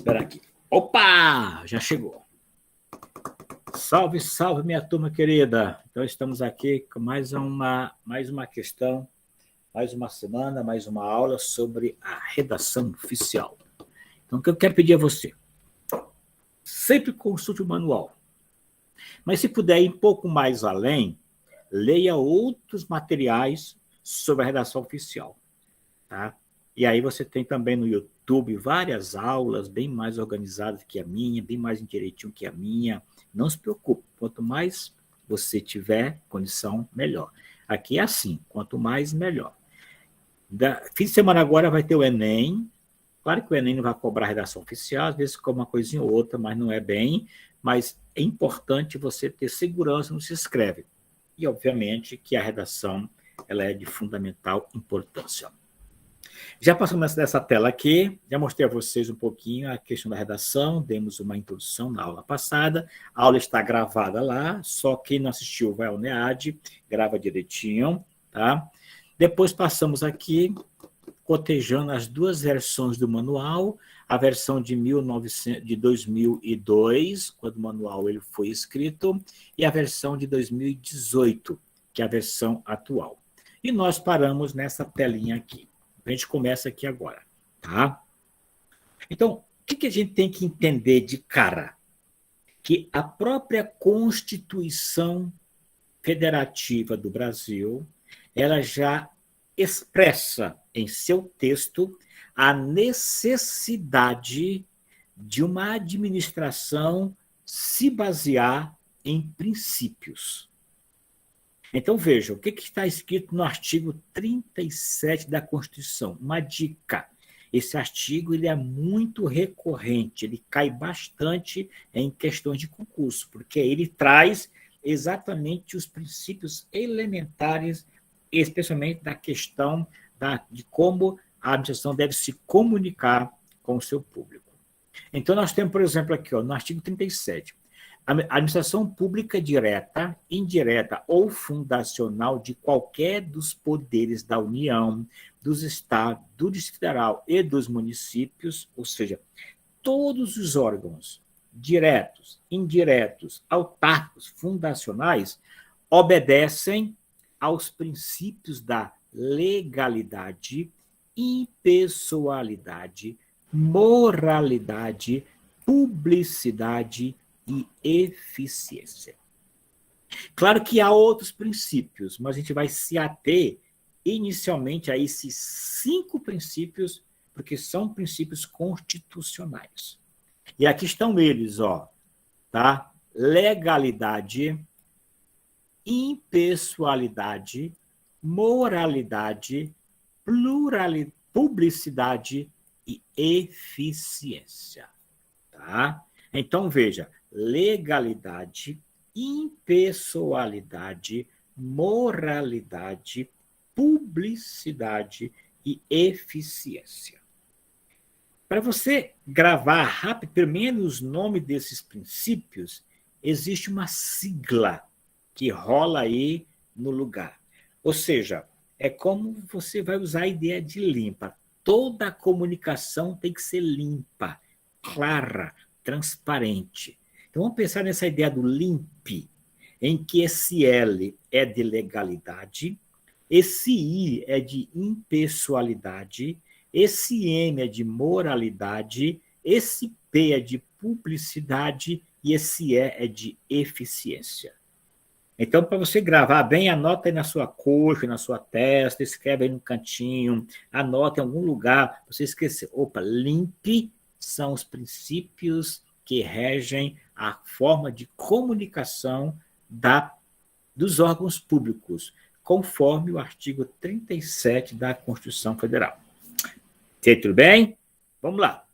esperar aqui. Opa! Já chegou. Salve, salve, minha turma querida. Então, estamos aqui com mais uma questão, mais uma semana, mais uma aula sobre a redação oficial. Então, o que eu quero pedir a você? Sempre consulte o manual. Mas, se puder ir um pouco mais além, leia outros materiais sobre a redação oficial. Tá? E aí você tem também no YouTube várias aulas bem mais organizadas que a minha, bem mais direitinho que a minha. Não se preocupe, quanto mais você tiver condição, melhor. Aqui é assim, quanto mais, melhor. Fim de semana agora vai ter o Enem. Claro que o Enem não vai cobrar a redação oficial, às vezes cobra uma coisinha ou outra, mas não é bem. Mas é importante você ter segurança no que se escreve. E, obviamente, que a redação ela é de fundamental importância. Já passamos dessa tela aqui, já mostrei a vocês um pouquinho a questão da redação, demos uma introdução na aula passada, a aula está gravada lá, só quem não assistiu vai ao NEAD, grava direitinho, tá? Depois passamos aqui, cotejando as duas versões do manual, a versão de 2002, quando o manual ele foi escrito, e a versão de 2018, que é a versão atual. E nós paramos nessa telinha aqui. A gente começa aqui agora, tá? Então, o que a gente tem que entender de cara? Que a própria Constituição Federativa do Brasil, ela já expressa em seu texto a necessidade de uma administração se basear em princípios. Então, veja, o que está escrito no artigo 37 da Constituição? Uma dica. Esse artigo ele é muito recorrente, ele cai bastante em questões de concurso, porque ele traz exatamente os princípios elementares, especialmente da questão de como a administração deve se comunicar com o seu público. Então, nós temos, por exemplo, aqui, no artigo 37, a administração pública direta, indireta ou fundacional de qualquer dos poderes da União, dos Estados, do Distrito Federal e dos municípios, ou seja, todos os órgãos diretos, indiretos, autárquicos, fundacionais, obedecem aos princípios da legalidade, impessoalidade, moralidade, publicidade e eficiência. Claro que há outros princípios, mas a gente vai se ater inicialmente a esses 5 princípios, porque são princípios constitucionais. E aqui estão eles, tá? Legalidade, impessoalidade, moralidade, pluralidade, publicidade e eficiência, tá? Então, veja, legalidade, impessoalidade, moralidade, publicidade e eficiência. Para você gravar rápido, pelo menos o nome desses princípios, existe uma sigla que rola aí no lugar. Ou seja, é como você vai usar a ideia de limpa. Toda a comunicação tem que ser limpa, clara, transparente. Então, vamos pensar nessa ideia do LIMP, em que esse L é de legalidade, esse I é de impessoalidade, esse M é de moralidade, esse P é de publicidade e esse E é de eficiência. Então, para você gravar bem, anota aí na sua coxa, na sua testa, escreve aí no cantinho, anota em algum lugar, você esquecer. Opa, LIMP são os princípios que regem a forma de comunicação dos órgãos públicos, conforme o artigo 37 da Constituição Federal. Tudo bem? Vamos lá.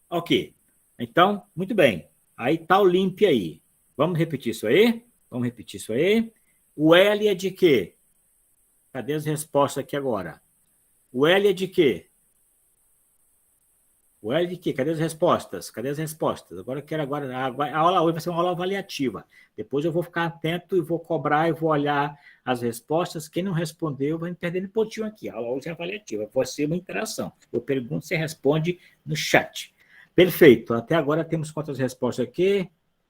Ok. Então, muito bem. Aí está o LIMP aí. Vamos repetir isso aí? Vamos repetir isso aí. O L é de quê? Cadê as respostas aqui agora? O L é de quê? O L de quê? Cadê as respostas? Cadê as respostas? Agora eu quero a aula hoje vai ser uma aula avaliativa. Depois eu vou ficar atento e vou cobrar e vou olhar as respostas. Quem não respondeu vai perder pontinho aqui. A aula hoje é avaliativa, vai ser uma interação. Eu pergunto, você responde no chat. Perfeito. Até agora temos quantas respostas aqui?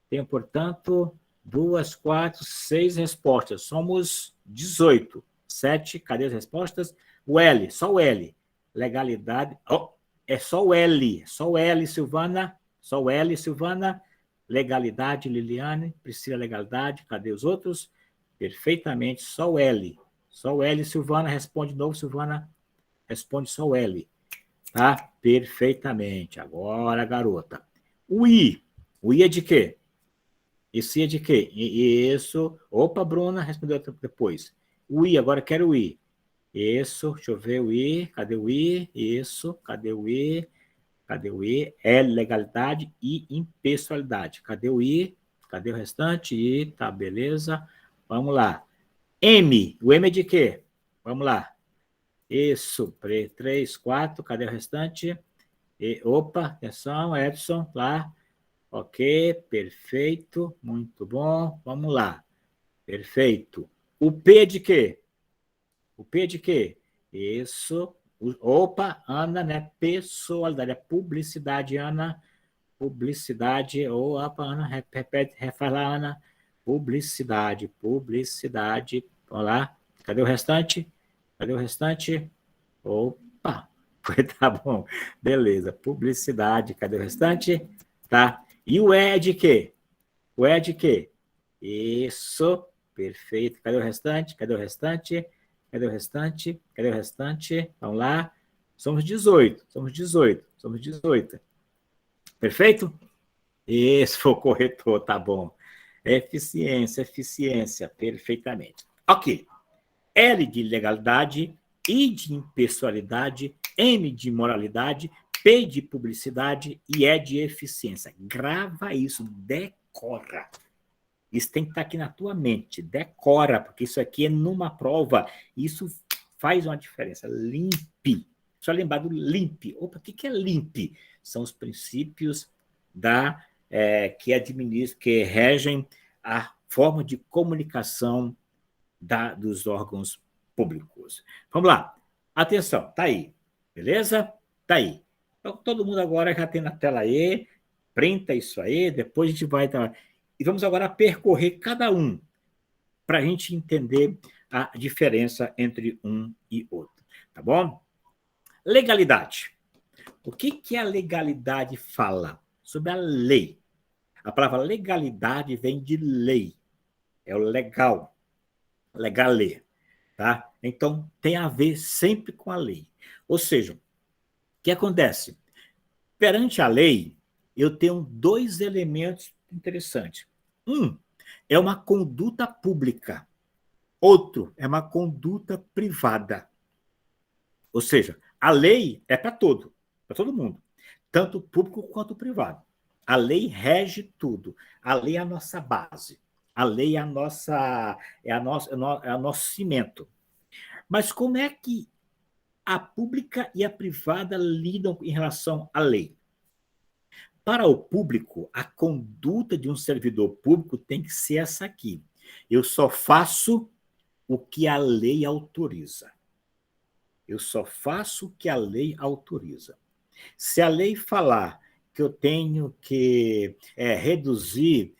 Tenho, portanto, 2, 4, 6 respostas. Somos 18. 7, cadê as respostas? O L, só o L. Legalidade. Oh, é só o L. Só o L, Silvana. Só o L, Silvana. Legalidade, Liliane. Priscila, legalidade. Cadê os outros? Perfeitamente, só o L. Só o L, Silvana. Responde de novo, Silvana. Responde só o L. Tá? Perfeitamente. Agora, garota. O I. O I é de quê? Esse I é de quê? Isso. Opa, Bruna, respondeu depois. O I, agora quero o I. Isso, deixa eu ver o I. Cadê o I? Isso, cadê o I? Cadê o I? L, legalidade e impessoalidade. Cadê o I? Cadê o restante? I, tá, beleza. Vamos lá. M. O M é de quê? Vamos lá. Isso, 3, 4. Cadê o restante? Opa, atenção, Edson, lá. Ok, perfeito, muito bom. Vamos lá. Perfeito. O P é de quê? O P é de quê? Isso. Opa, Ana, né? Pessoalidade, é publicidade, Ana. Publicidade. Opa, Ana, repete, refaz lá, Ana. Publicidade, publicidade. Vamos lá. Cadê o restante? Cadê o restante? Opa, tá bom. Beleza. Publicidade, cadê o restante? Tá. E o E é de quê? O E é de quê? Isso, perfeito. Cadê o restante? Cadê o restante? Cadê o restante? Cadê o restante? Vamos lá. Somos 18, somos 18, somos 18. Perfeito? Esse foi o corretor, tá bom. Eficiência, eficiência, perfeitamente. Ok. L de legalidade, I de impessoalidade, M de moralidade, P de publicidade e E de eficiência. Grava isso, decora. Isso tem que estar aqui na tua mente, decora, porque isso aqui é numa prova, isso faz uma diferença. Limpe. Só lembrar do limpe. Opa, o que é limpe? São os princípios que regem a forma de comunicação dos órgãos públicos. Vamos lá. Atenção, tá aí. Beleza? Tá aí. Então, todo mundo agora já tem na tela aí, printa isso aí, depois a gente vai... E vamos agora percorrer cada um, para a gente entender a diferença entre um e outro. Tá bom? Legalidade. O que a legalidade fala? Sobre a lei. A palavra legalidade vem de lei. É o legal. Legale. Tá? Então, tem a ver sempre com a lei. Ou seja, o que acontece? Perante a lei, eu tenho dois elementos interessantes. Um é uma conduta pública. Outro é uma conduta privada. Ou seja, a lei é para todo mundo, tanto público quanto privado. A lei rege tudo. A lei é a nossa base. A lei é o nosso cimento. Mas como é que a pública e a privada lidam em relação à lei? Para o público, a conduta de um servidor público tem que ser essa aqui. Eu só faço o que a lei autoriza. Eu só faço o que a lei autoriza. Se a lei falar que eu tenho que reduzir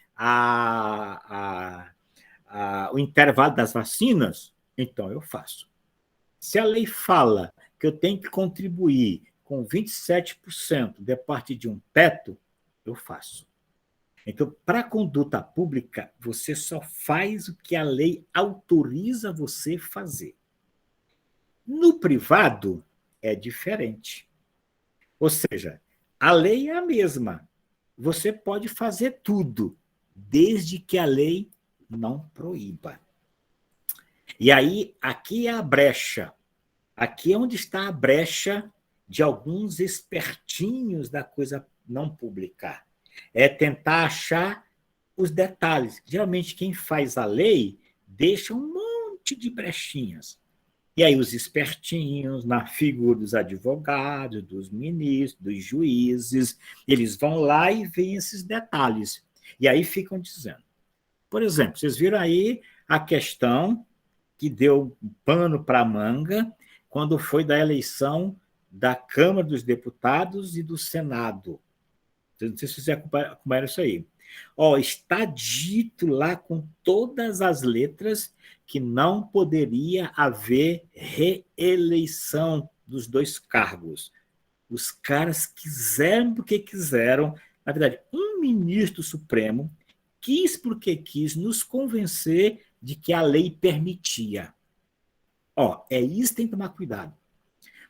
o intervalo das vacinas, então eu faço. Se a lei fala que eu tenho que contribuir com 27% de parte de um teto, eu faço. Então, para a conduta pública, você só faz o que a lei autoriza você fazer. No privado, é diferente. Ou seja, a lei é a mesma. Você pode fazer tudo, desde que a lei não proíba. E aí, aqui é a brecha. Aqui é onde está a brecha de alguns espertinhos da coisa não publicar. É tentar achar os detalhes. Geralmente, quem faz a lei deixa um monte de brechinhas. E aí os espertinhos, na figura dos advogados, dos ministros, dos juízes, eles vão lá e veem esses detalhes. E aí ficam dizendo. Por exemplo, vocês viram aí a questão que deu pano para a manga quando foi da eleição da Câmara dos Deputados e do Senado. Não sei se você acompanha isso aí. Ó, está dito lá com todas as letras que não poderia haver reeleição dos dois cargos. Os caras quiseram porque quiseram. Na verdade, um ministro supremo quis porque quis nos convencer de que a lei permitia. Ó, é isso que tem que tomar cuidado.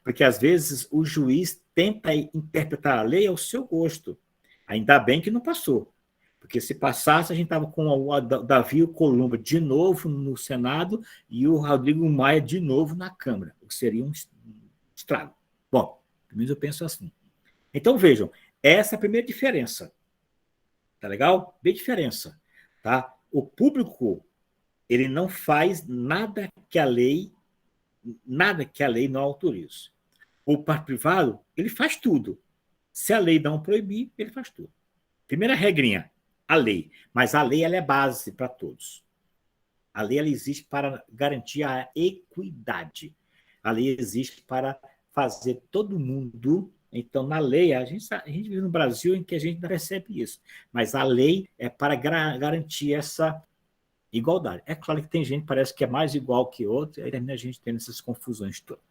Porque às vezes o juiz tenta interpretar a lei ao seu gosto. Ainda bem que não passou. Porque se passasse, a gente estava com o Davi Columba de novo no Senado e o Rodrigo Maia de novo na Câmara, o que seria um estrago. Bom, pelo menos eu penso assim. Então, vejam, essa é a primeira diferença. Tá legal? Bem diferença. Tá? O público, ele não faz nada que a lei não autorize. O parte privado, ele faz tudo. Se a lei não proibir, ele faz tudo. Primeira regrinha, a lei. Mas a lei ela é base para todos. A lei ela existe para garantir a equidade. A lei existe para fazer todo mundo. Então, na lei, a gente vive no Brasil em que a gente não percebe isso. Mas a lei é para garantir essa igualdade. É claro que tem gente que parece que é mais igual que outro, e aí termina a gente tendo essas confusões todas.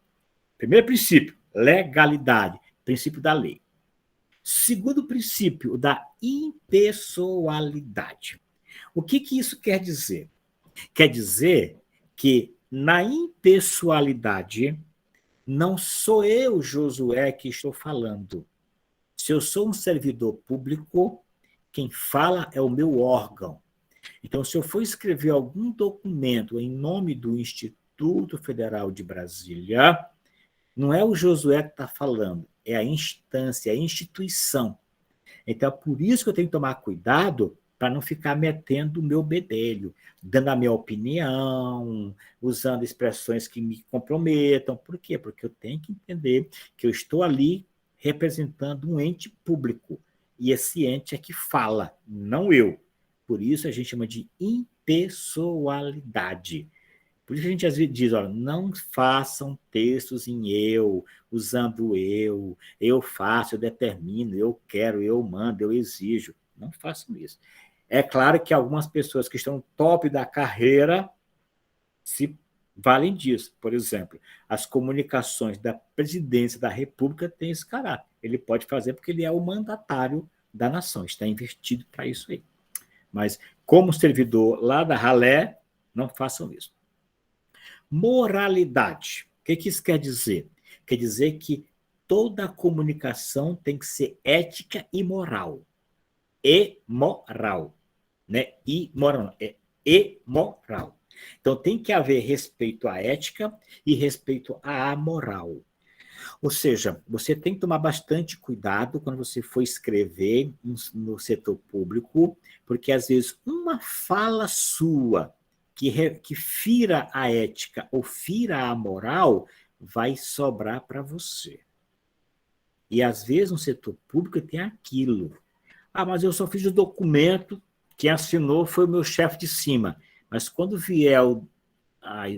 Primeiro princípio, legalidade, princípio da lei. Segundo princípio, da impessoalidade. O que isso quer dizer? Quer dizer que na impessoalidade não sou eu, Josué, que estou falando. Se eu sou um servidor público, quem fala é o meu órgão. Então, se eu for escrever algum documento em nome do Instituto Federal de Brasília, não é o Josué que está falando, é a instância, a instituição. Então, é por isso que eu tenho que tomar cuidado para não ficar metendo o meu bedelho, dando a minha opinião, usando expressões que me comprometam. Por quê? Porque eu tenho que entender que eu estou ali representando um ente público, e esse ente é que fala, não eu. Por isso a gente chama de impessoalidade. Por isso a gente às vezes diz, ó, não façam textos em eu, usando eu faço, eu determino, eu quero, eu mando, eu exijo. Não façam isso. É claro que algumas pessoas que estão no top da carreira se valem disso. Por exemplo, as comunicações da presidência da República têm esse caráter. Ele pode fazer porque ele é o mandatário da nação, está investido para isso aí. Mas, como servidor lá da ralé, não façam isso. Moralidade. O que isso quer dizer? Quer dizer que toda comunicação tem que ser ética e moral. E moral. Né? E moral, é e moral. Então, tem que haver respeito à ética e respeito à moral. Ou seja, você tem que tomar bastante cuidado quando você for escrever no setor público, porque às vezes uma fala sua que fira a ética ou fira a moral vai sobrar para você. E às vezes no setor público tem aquilo. Ah, mas eu só fiz o documento, quem assinou foi o meu chefe de cima. Mas quando vier o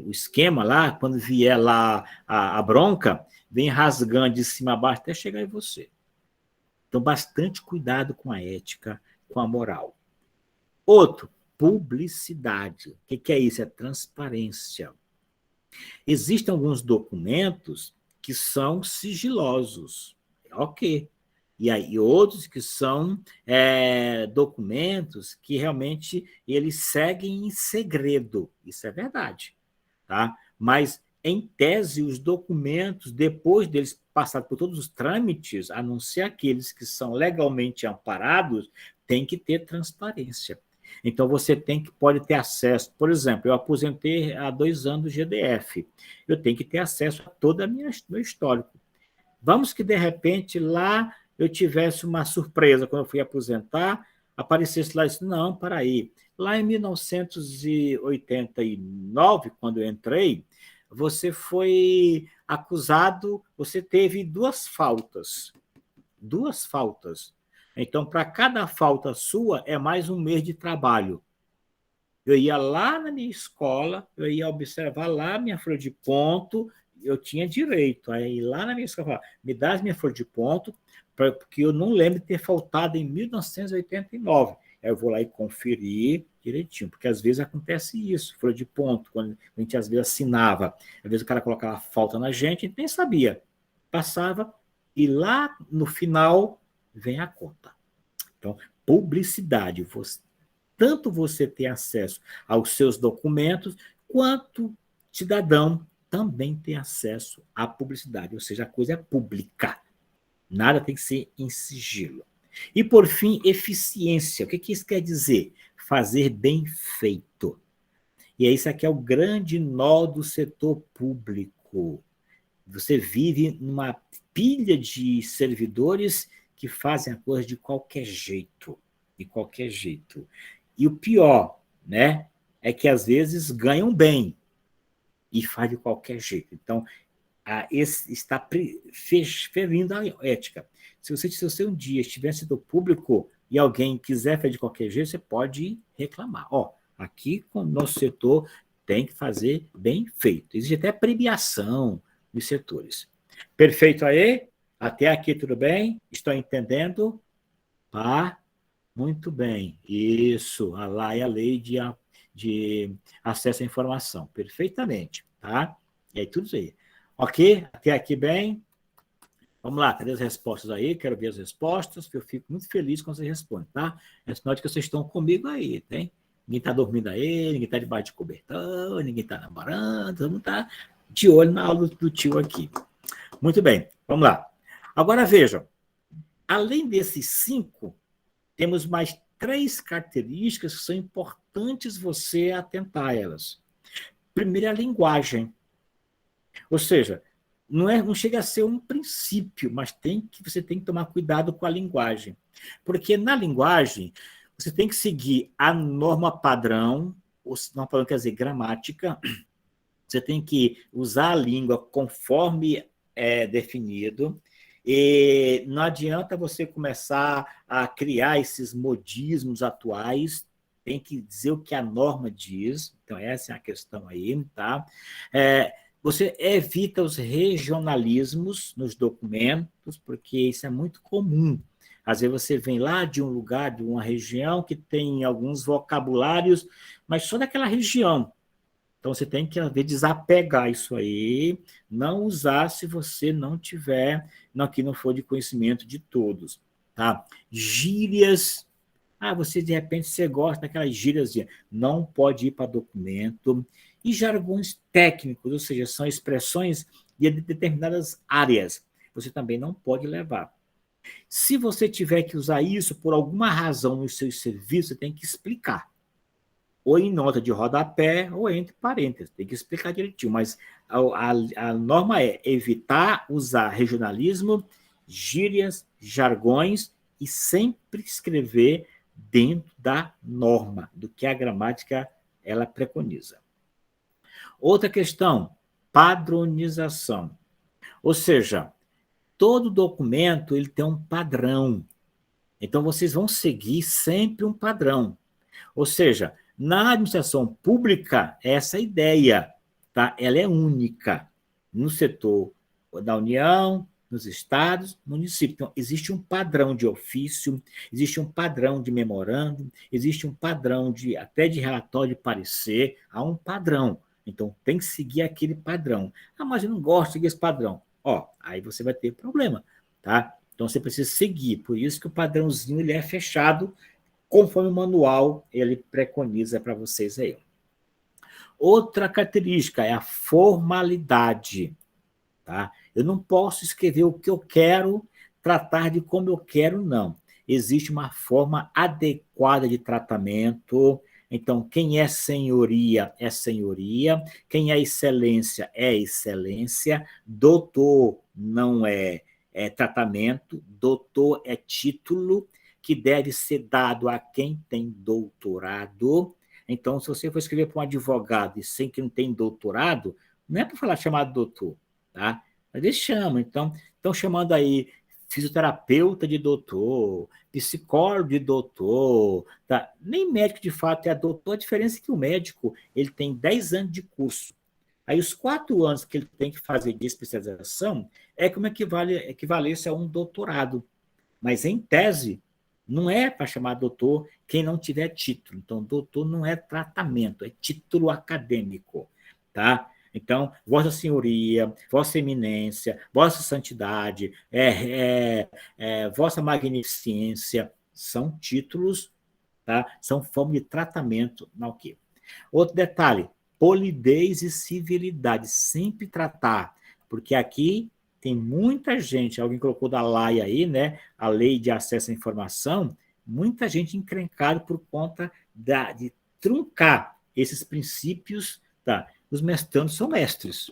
esquema lá, quando vier lá a bronca, vem rasgando de cima a baixo até chegar em você. Então, bastante cuidado com a ética, com a moral. Outro, publicidade. O que é isso? É transparência. Existem alguns documentos que são sigilosos. Ok. E aí outros que são documentos que realmente eles seguem em segredo. Isso é verdade. Tá? Mas, em tese, os documentos, depois deles passarem por todos os trâmites, a não ser aqueles que são legalmente amparados, tem que ter transparência. Então, você pode ter acesso. Por exemplo, eu aposentei há 2 anos do GDF. Eu tenho que ter acesso a todo o meu histórico. Vamos que, de repente, lá eu tivesse uma surpresa quando eu fui aposentar, aparecesse lá e disse, não, para aí. Lá em 1989, quando eu entrei, você foi acusado, você teve 2 faltas. 2 faltas. Então, para cada falta sua, é mais 1 mês de trabalho. Eu ia lá na minha escola, eu ia observar lá minha folha de ponto, eu tinha direito a ir lá na minha escola, me dá as minhas folhas de ponto, porque eu não lembro de ter faltado em 1989. Aí eu vou lá e conferir direitinho, porque às vezes acontece isso, folha de ponto, quando a gente às vezes assinava, às vezes o cara colocava falta na gente, a gente nem sabia. Passava, e lá no final vem a conta. Então, publicidade, tanto você tem acesso aos seus documentos, quanto cidadão também tem acesso à publicidade, ou seja, a coisa é pública. Nada tem que ser em sigilo. E, por fim, eficiência. O que isso quer dizer? Fazer bem feito. E isso aqui é o grande nó do setor público. Você vive numa pilha de servidores que fazem a coisa de qualquer jeito. De qualquer jeito. E o pior, né, é que às vezes ganham bem e faz de qualquer jeito. Então, está ferindo a ética. Se você um dia estiver no setor público e alguém quiser fazer de qualquer jeito, você pode reclamar. Aqui com o nosso setor tem que fazer bem feito. Existe até premiação dos setores. Perfeito aí? Até aqui tudo bem? Estou entendendo? Muito bem. Isso, lá é a lei de acesso à informação. Perfeitamente, tá? E aí, tudo isso aí. Ok? Até aqui bem? Vamos lá, cadê as respostas aí? Quero ver as respostas, porque eu fico muito feliz quando vocês respondem, tá? É sinal de que vocês estão comigo aí, tem? Ninguém está dormindo aí, ninguém está debaixo de cobertor, ninguém está namorando, todo mundo está de olho na aula do tio aqui. Muito bem, vamos lá. Agora vejam, além desses 5, temos mais 3 características que são importantes você atentar a elas. Primeiro é a linguagem. Ou seja, não chega a ser um princípio, mas você tem que tomar cuidado com a linguagem. Porque na linguagem, você tem que seguir a norma padrão, norma padrão quer dizer gramática, você tem que usar a língua conforme é definido, e não adianta você começar a criar esses modismos atuais, tem que dizer o que a norma diz, então essa é a questão aí, tá? Você evita os regionalismos nos documentos, porque isso é muito comum. Às vezes você vem lá de um lugar, de uma região, que tem alguns vocabulários, mas só daquela região. Então, você tem que, às vezes, desapegar isso aí, não usar se você não tiver, que não for de conhecimento de todos. Tá? Gírias. Você, de repente, você gosta daquelas gírias, não pode ir para documento. E jargões técnicos, ou seja, são expressões de determinadas áreas. Você também não pode levar. Se você tiver que usar isso por alguma razão nos seus serviços, você tem que explicar. Ou em nota de rodapé, ou entre parênteses. Tem que explicar direitinho. Mas a norma é evitar usar regionalismo, gírias, jargões, e sempre escrever dentro da norma, do que a gramática ela preconiza. Outra questão, padronização. Ou seja, todo documento ele tem um padrão. Então, vocês vão seguir sempre um padrão. Ou seja, na administração pública, essa ideia, tá? Ela é única no setor da União, nos estados, municípios. Então, existe um padrão de ofício, existe um padrão de memorando, existe um padrão até de relatório de parecer, há um padrão. Então, tem que seguir aquele padrão. Mas eu não gosto de seguir esse padrão. Aí você vai ter problema, tá? Então, você precisa seguir. Por isso que o padrãozinho ele é fechado, conforme o manual ele preconiza para vocês aí. Outra característica é a formalidade. Tá? Eu não posso escrever o que eu quero, tratar de como eu quero, não. Existe uma forma adequada de tratamento. Então, quem é senhoria, quem é excelência, doutor não é tratamento, doutor é título, que deve ser dado a quem tem doutorado. Então, se você for escrever para um advogado e sem que não tem doutorado, não é para falar chamado doutor, tá? Mas eles chamam, então, estão chamando aí fisioterapeuta de doutor, psicólogo de doutor, tá? Nem médico de fato é doutor, a diferença é que o médico ele tem 10 anos de curso. Aí os 4 anos que ele tem que fazer de especialização é como equivalência a um doutorado. Mas, em tese, não é para chamar doutor quem não tiver título. Então, doutor não é tratamento, é título acadêmico. Tá? Então, Vossa Senhoria, Vossa Eminência, Vossa Santidade, Vossa Magnificência, são títulos, tá? São forma de tratamento na UQ. Outro detalhe, polidez e civilidade, sempre tratar, porque aqui tem muita gente, alguém colocou da lei aí, né, a lei de acesso à informação, muita gente encrencada por conta de truncar esses princípios, tá? Os mestrandos são mestres,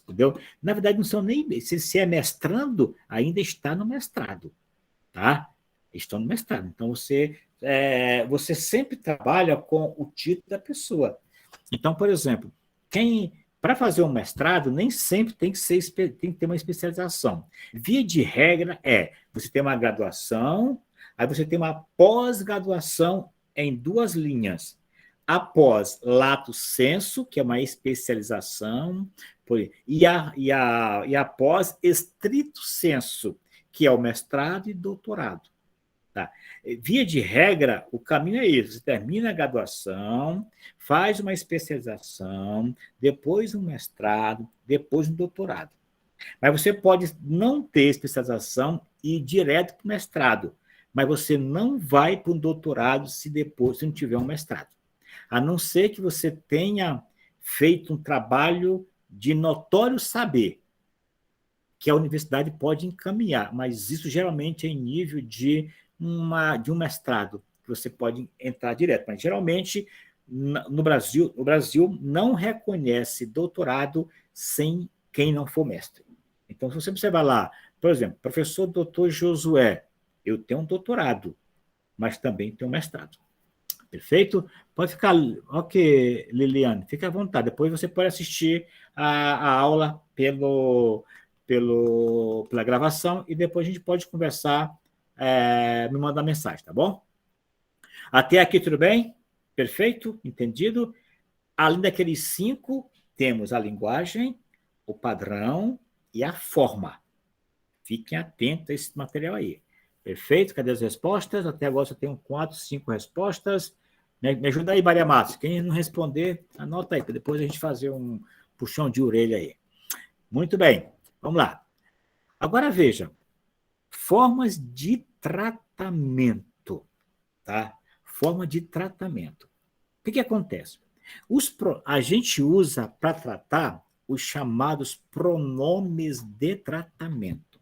entendeu? Na verdade, não são nem, se é mestrando, ainda está no mestrado, tá? Estão no mestrado. Então, você sempre trabalha com o título da pessoa. Então, por exemplo, para fazer um mestrado, nem sempre tem que ter uma especialização. Via de regra você tem uma graduação, aí você tem uma pós-graduação em 2 linhas. Após lato sensu, que é uma especialização, e após estrito sensu, que é o mestrado e doutorado. Tá? Via de regra, o caminho é esse: você termina a graduação, faz uma especialização, depois um mestrado, depois um doutorado. Mas você pode não ter especialização e ir direto para o mestrado, mas você não vai para um doutorado se não tiver um mestrado. A não ser que você tenha feito um trabalho de notório saber, que a universidade pode encaminhar, mas isso geralmente é em nível de um mestrado, que você pode entrar direto. Mas geralmente, no Brasil, o Brasil não reconhece doutorado sem quem não for mestre. Então, se você observar lá, por exemplo, professor doutor Josué, eu tenho um doutorado, mas também tenho um mestrado. Perfeito? Pode ficar. Ok, Liliane, fique à vontade. Depois você pode assistir a aula pela gravação e depois a gente pode conversar, me mandar mensagem, tá bom? Até aqui tudo bem? Perfeito? Entendido? Além daqueles 5, temos a linguagem, o padrão e a forma. Fiquem atentos a esse material aí. Perfeito? Cadê as respostas? Até agora eu tenho 4, 5 respostas. Me ajuda aí, Maria Matos. Quem não responder, anota aí, para depois a gente fazer um puxão de orelha aí. Muito bem, vamos lá. Agora veja, formas de tratamento, tá? Forma de tratamento. O que acontece? A gente usa para tratar os chamados pronomes de tratamento.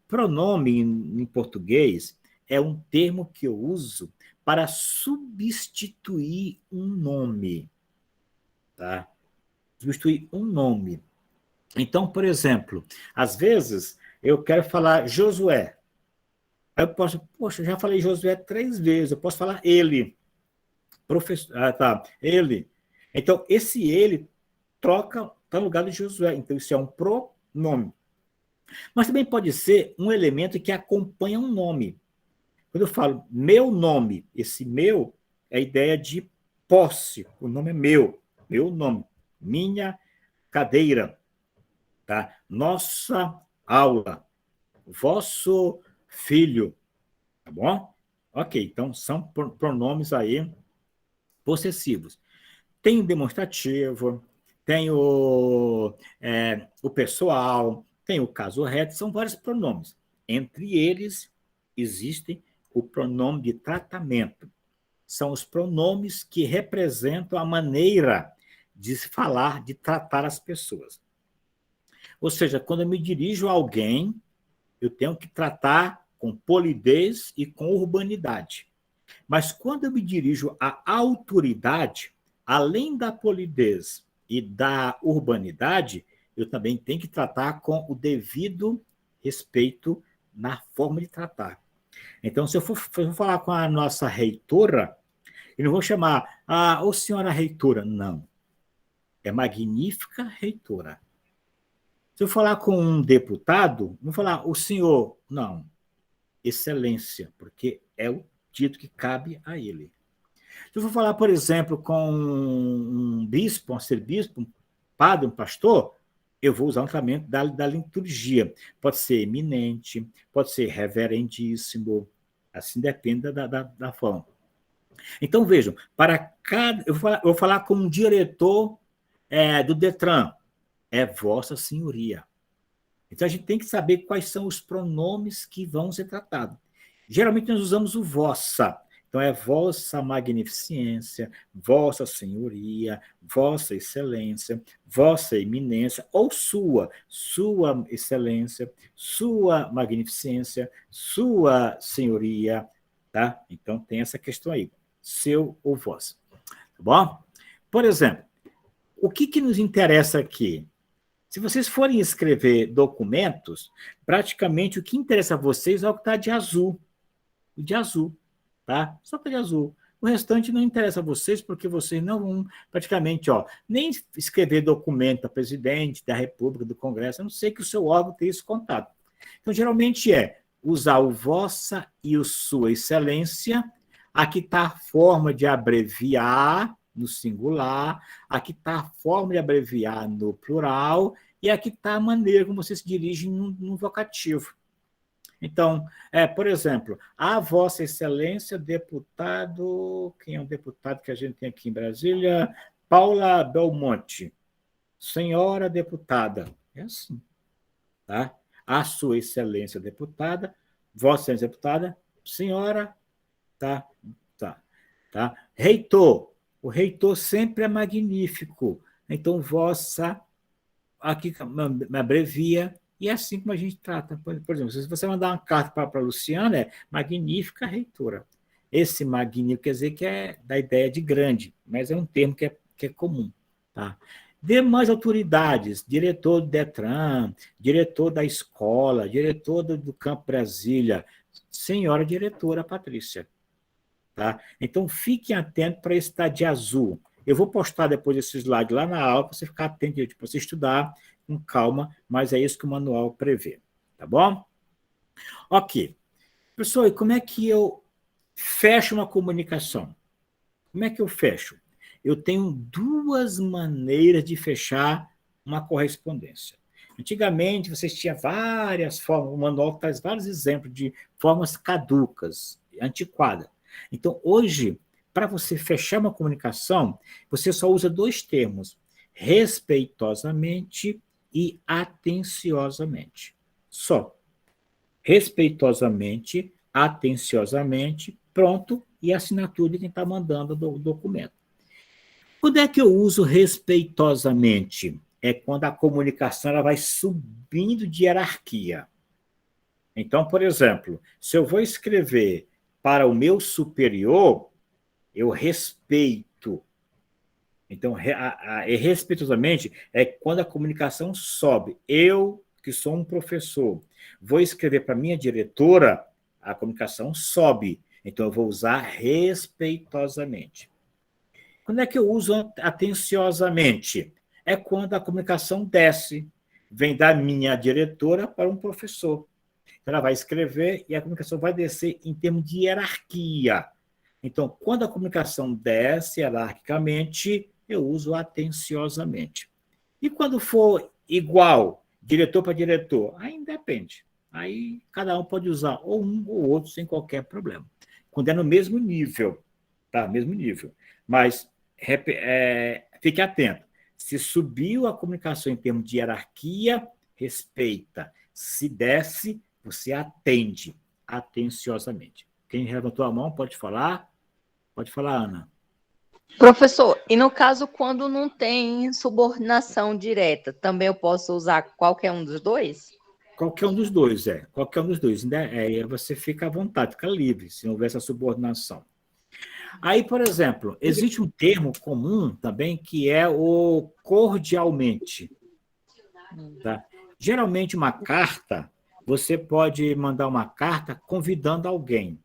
Pronome, em português, é um termo que eu uso para substituir um nome. Tá? Substituir um nome. Então, por exemplo, às vezes eu quero falar Josué. Aí eu posso, poxa, eu já falei Josué 3 vezes, eu posso falar ele. Professor, ele. Então, esse ele troca, está no lugar de Josué. Então, isso é um pronome. Mas também pode ser um elemento que acompanha um nome. Quando eu falo meu nome, esse meu é a ideia de posse. O nome é meu nome, minha cadeira, tá? Nossa aula, vosso filho, tá bom? Ok, então são pronomes aí possessivos. Tem o demonstrativo, tem o pessoal, tem o caso reto, são vários pronomes. Entre eles, existem o pronome de tratamento. São os pronomes que representam a maneira de se falar, de tratar as pessoas. Ou seja, quando eu me dirijo a alguém, eu tenho que tratar com polidez e com urbanidade. Mas quando eu me dirijo à autoridade, além da polidez e da urbanidade, eu também tenho que tratar com o devido respeito na forma de tratar. Então, se eu for falar com a nossa reitora, eu não vou chamar, ô senhora reitora, não. É magnífica reitora. Se eu falar com um deputado, não vou falar, o senhor, não. Excelência, porque é o título que cabe a ele. Se eu for falar, por exemplo, com um bispo, um arcebispo, padre, um pastor, eu vou usar um tratamento da liturgia. Pode ser eminente, pode ser reverendíssimo, assim depende da forma. Então, vejam, para cada. Eu vou falar com um diretor do Detran, é Vossa Senhoria. Então, a gente tem que saber quais são os pronomes que vão ser tratados. Geralmente, nós usamos o vossa. Então, é Vossa Magnificência, Vossa Senhoria, Vossa Excelência, Vossa Eminência, ou Sua Excelência, Sua Magnificência, Sua Senhoria, tá? Então, tem essa questão aí, seu ou vossa, tá bom? Por exemplo, o que nos interessa aqui? Se vocês forem escrever documentos, praticamente o que interessa a vocês é o que está de azul. O de azul, tá? Só está de azul. O restante não interessa a vocês, porque vocês não vão, praticamente, nem escrever documento a presidente da República, do Congresso, a não ser que o seu órgão tenha esse contato. Então, geralmente usar o Vossa e o Sua Excelência. Aqui está a forma de abreviar no singular, aqui está a forma de abreviar no plural, e aqui está a maneira como você se dirige no vocativo. Então, por exemplo, a Vossa Excelência, deputado... Quem é um deputado que a gente tem aqui em Brasília? Paula Belmonte. Senhora deputada. É assim, tá? A Sua Excelência deputada, Vossa Excelência deputada, senhora, tá? Tá? Reitor. O reitor sempre é magnífico. Então, vossa, aqui me abrevia, e é assim como a gente trata. Por exemplo, se você mandar uma carta para a Luciana, é magnífica reitora. Esse magnífico quer dizer que é da ideia de grande, mas é um termo que é comum. Tá? Demais autoridades, diretor do Detran, diretor da escola, diretor do Campo Brasília, senhora diretora Patrícia. Tá? Então, fiquem atentos para esse estar de azul. Eu vou postar depois esse slide lá na aula, para você ficar atento, para você estudar com calma, mas é isso que o manual prevê. Tá bom? Ok. Pessoal, e como é que eu fecho uma comunicação? Como é que eu fecho? Eu tenho duas maneiras de fechar uma correspondência. Antigamente, vocês tinham várias formas, o manual traz vários exemplos de formas caducas, antiquadas. Então, hoje, para você fechar uma comunicação, você só usa dois termos, respeitosamente e atenciosamente. Só. Respeitosamente, atenciosamente, pronto, e a assinatura de quem está mandando o documento. Quando é que eu uso respeitosamente? É quando a comunicação ela vai subindo de hierarquia. Então, por exemplo, se eu vou escrever para o meu superior, eu respeito. Então, respeitosamente é quando a comunicação sobe. Eu, que sou um professor, vou escrever para a minha diretora, a comunicação sobe. Então, eu vou usar respeitosamente. Quando é que eu uso atenciosamente? É quando a comunicação desce, vem da minha diretora para um professor. Ela vai escrever e a comunicação vai descer em termos de hierarquia. Então, quando a comunicação desce hierarquicamente, eu uso atenciosamente. E quando for igual, diretor para diretor, aí depende. Aí cada um pode usar ou um ou outro sem qualquer problema. Quando é no mesmo nível, tá? Mesmo nível. Mas fique atento. Se subiu a comunicação em termos de hierarquia, respeita. Se desce, você atende atenciosamente. Quem levantou a mão pode falar? Pode falar, Ana. Professor, e no caso, quando não tem subordinação direta, também eu posso usar qualquer um dos dois? Qualquer um dos dois, Qualquer um dos dois. Né? Você fica à vontade, fica livre, se não houver essa subordinação. Aí, por exemplo, existe um termo comum também que é o cordialmente. Tá? Geralmente, uma carta, você pode mandar uma carta convidando alguém.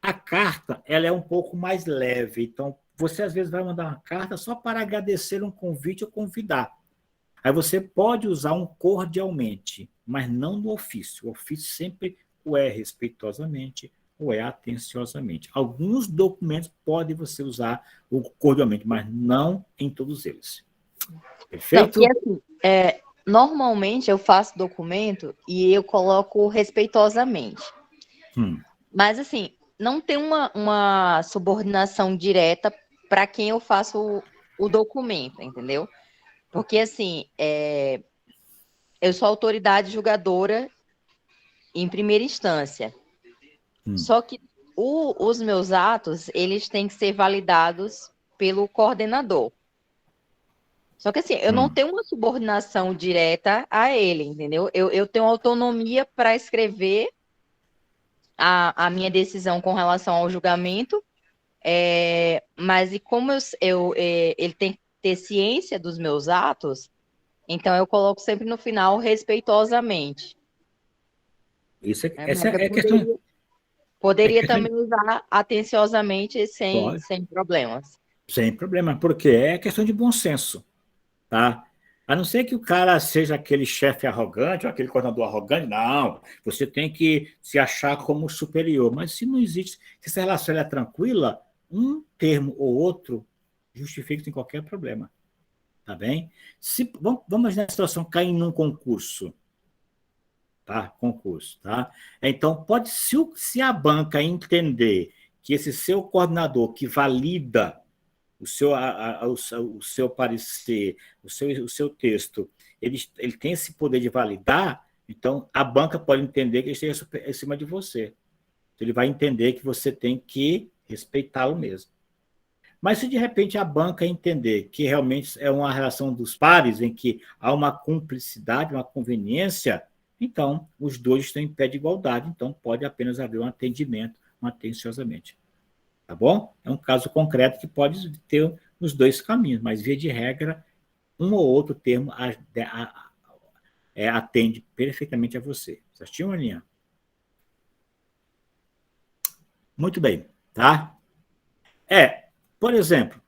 A carta ela é um pouco mais leve, então você às vezes vai mandar uma carta só para agradecer um convite ou convidar. Aí você pode usar um cordialmente, mas não no ofício. O ofício sempre ou é respeitosamente ou é atenciosamente. Alguns documentos podem você usar o cordialmente, mas não em todos eles. Não, Perfeito? que assim, normalmente eu faço documento e eu coloco respeitosamente. Hum, Mas assim, não tem uma subordinação direta para quem eu faço o documento, entendeu? Porque assim, eu sou autoridade julgadora em primeira instância. hum, Só que os meus atos, eles têm que ser validados pelo coordenador. Só que assim, eu não hum. tenho uma subordinação direta a ele, entendeu? Eu tenho autonomia para escrever a minha decisão com relação ao julgamento, mas e como ele tem que ter ciência dos meus atos, então eu coloco sempre no final respeitosamente. Isso Né? essa Mas eu é questão, é poderia questão de, também usar atenciosamente pode, sem problemas. sem problema, porque é questão de bom senso, tá? A não ser que o cara seja aquele chefe arrogante ou aquele coordenador arrogante, não, você tem que se achar como superior. Mas se não existe, se essa relação é tranquila, um termo ou outro justifica em qualquer problema, tá bem? Vamos imaginar a situação cair num concurso, tá? Concurso, tá? Então, se a banca entender que esse seu coordenador que valida o seu parecer, o seu texto, ele tem esse poder de validar, então a banca pode entender que ele esteja em cima de você. Então, ele vai entender que você tem que respeitá-lo mesmo. Mas se de repente a banca entender que realmente é uma relação dos pares, em que há uma cumplicidade, uma conveniência, então os dois estão em pé de igualdade, então pode apenas haver um atendimento, um atenciosamente. Tá bom? É um caso concreto que pode ter os dois caminhos, mas via de regra, um ou outro termo atende perfeitamente a você. Certinho, Aninha? Muito bem, tá? Por exemplo,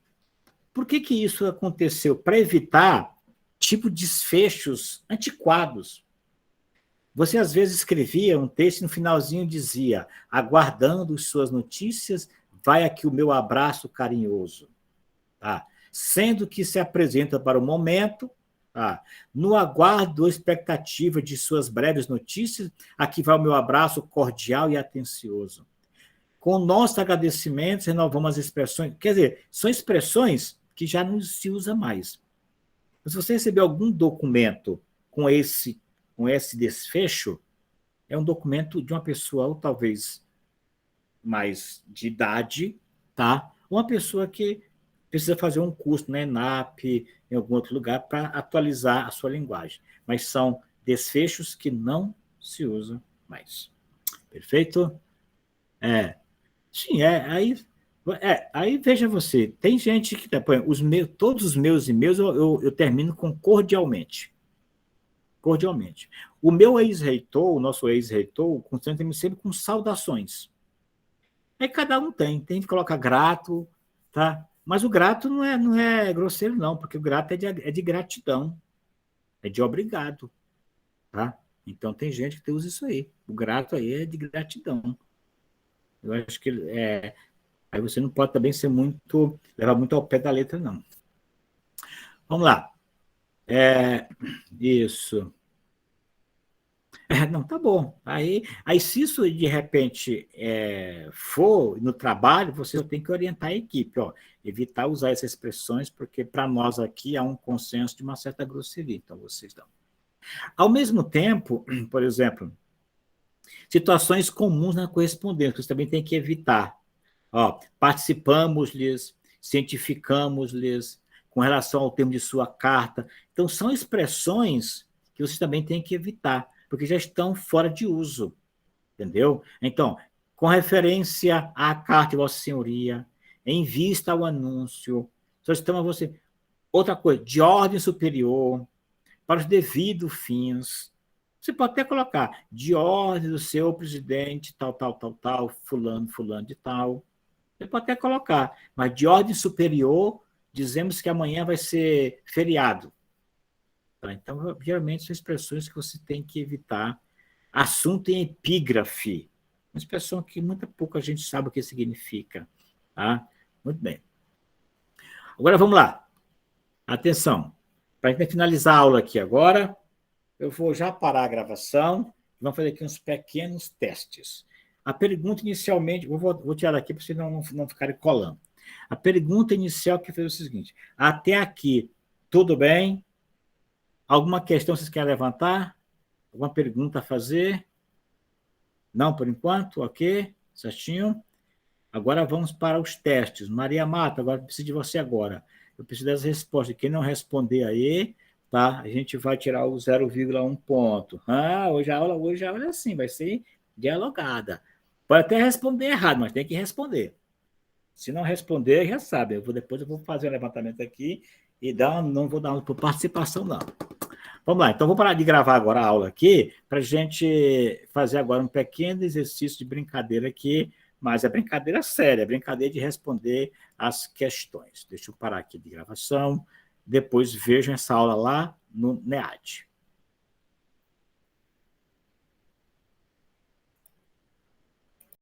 por que isso aconteceu? Para evitar tipo desfechos antiquados. Você às vezes escrevia um texto e no finalzinho dizia: aguardando suas notícias, vai aqui o meu abraço carinhoso. Tá? Sendo que se apresenta para o momento, tá? No aguardo ou expectativa de suas breves notícias, aqui vai o meu abraço cordial e atencioso. Com nossos agradecimentos, renovamos as expressões. Quer dizer, são expressões que já não se usa mais. Se você receber algum documento com esse desfecho, é um documento de uma pessoa, ou talvez mais de idade, tá? Uma pessoa que precisa fazer um curso na ENAP, em algum outro lugar, para atualizar a sua linguagem. Mas são desfechos que não se usam mais. Perfeito? É. Sim, aí veja você, tem gente que todos os meus e-mails eu termino com cordialmente. Cordialmente. O meu ex-reitor, o nosso ex-reitor, constante sempre com saudações. Aí cada um tem que colocar grato, tá? Mas o grato não é grosseiro, não, porque o grato é de gratidão, é de obrigado, tá? Então tem gente que usa isso aí. O grato aí é de gratidão. Eu acho que aí você não pode também levar muito ao pé da letra, não. Vamos lá. Isso. Não, tá bom. Aí, se isso de repente for no trabalho, você tem que orientar a equipe, ó, evitar usar essas expressões, porque para nós aqui há um consenso de uma certa grosseria. Então, vocês dão. Ao mesmo tempo, por exemplo, situações comuns na correspondência, você também tem que evitar. Ó, participamos-lhes, cientificamos-lhes, com relação ao termo de sua carta. Então, são expressões que vocês também têm que evitar, porque já estão fora de uso. Entendeu? Então, com referência à carta de Vossa Senhoria, em vista ao anúncio, solicitamos a você. Outra coisa, de ordem superior, para os devidos fins. Você pode até colocar de ordem do seu presidente, tal, tal, tal, tal, fulano, fulano de tal. Você pode até colocar, mas de ordem superior, dizemos que amanhã vai ser feriado. Tá? Então, geralmente, são expressões que você tem que evitar. Assunto em epígrafe. Uma expressão que muito pouca gente sabe o que significa. Tá? Muito bem. Agora vamos lá. Atenção. Para a gente finalizar a aula aqui agora, eu vou já parar a gravação e vamos fazer aqui uns pequenos testes. A pergunta inicialmente, vou tirar daqui para vocês não ficarem colando. A pergunta inicial que fez o seguinte: até aqui, tudo bem? Alguma questão vocês querem levantar? Alguma pergunta a fazer? Não, por enquanto? Ok? Certinho? Agora vamos para os testes. Maria Mata, agora eu preciso de você agora. Eu preciso das respostas. Quem não responder aí, tá? A gente vai tirar o 0,1 ponto. Hoje a aula é assim, vai ser dialogada. Pode até responder errado, mas tem que responder. Se não responder, já sabe. Depois eu vou fazer o levantamento aqui e não vou dar aula por participação, não. Vamos lá, então vou parar de gravar agora a aula aqui para a gente fazer agora um pequeno exercício de brincadeira aqui, mas é brincadeira séria, é brincadeira de responder as questões. Deixa eu parar aqui de gravação, depois vejam essa aula lá no NEAD.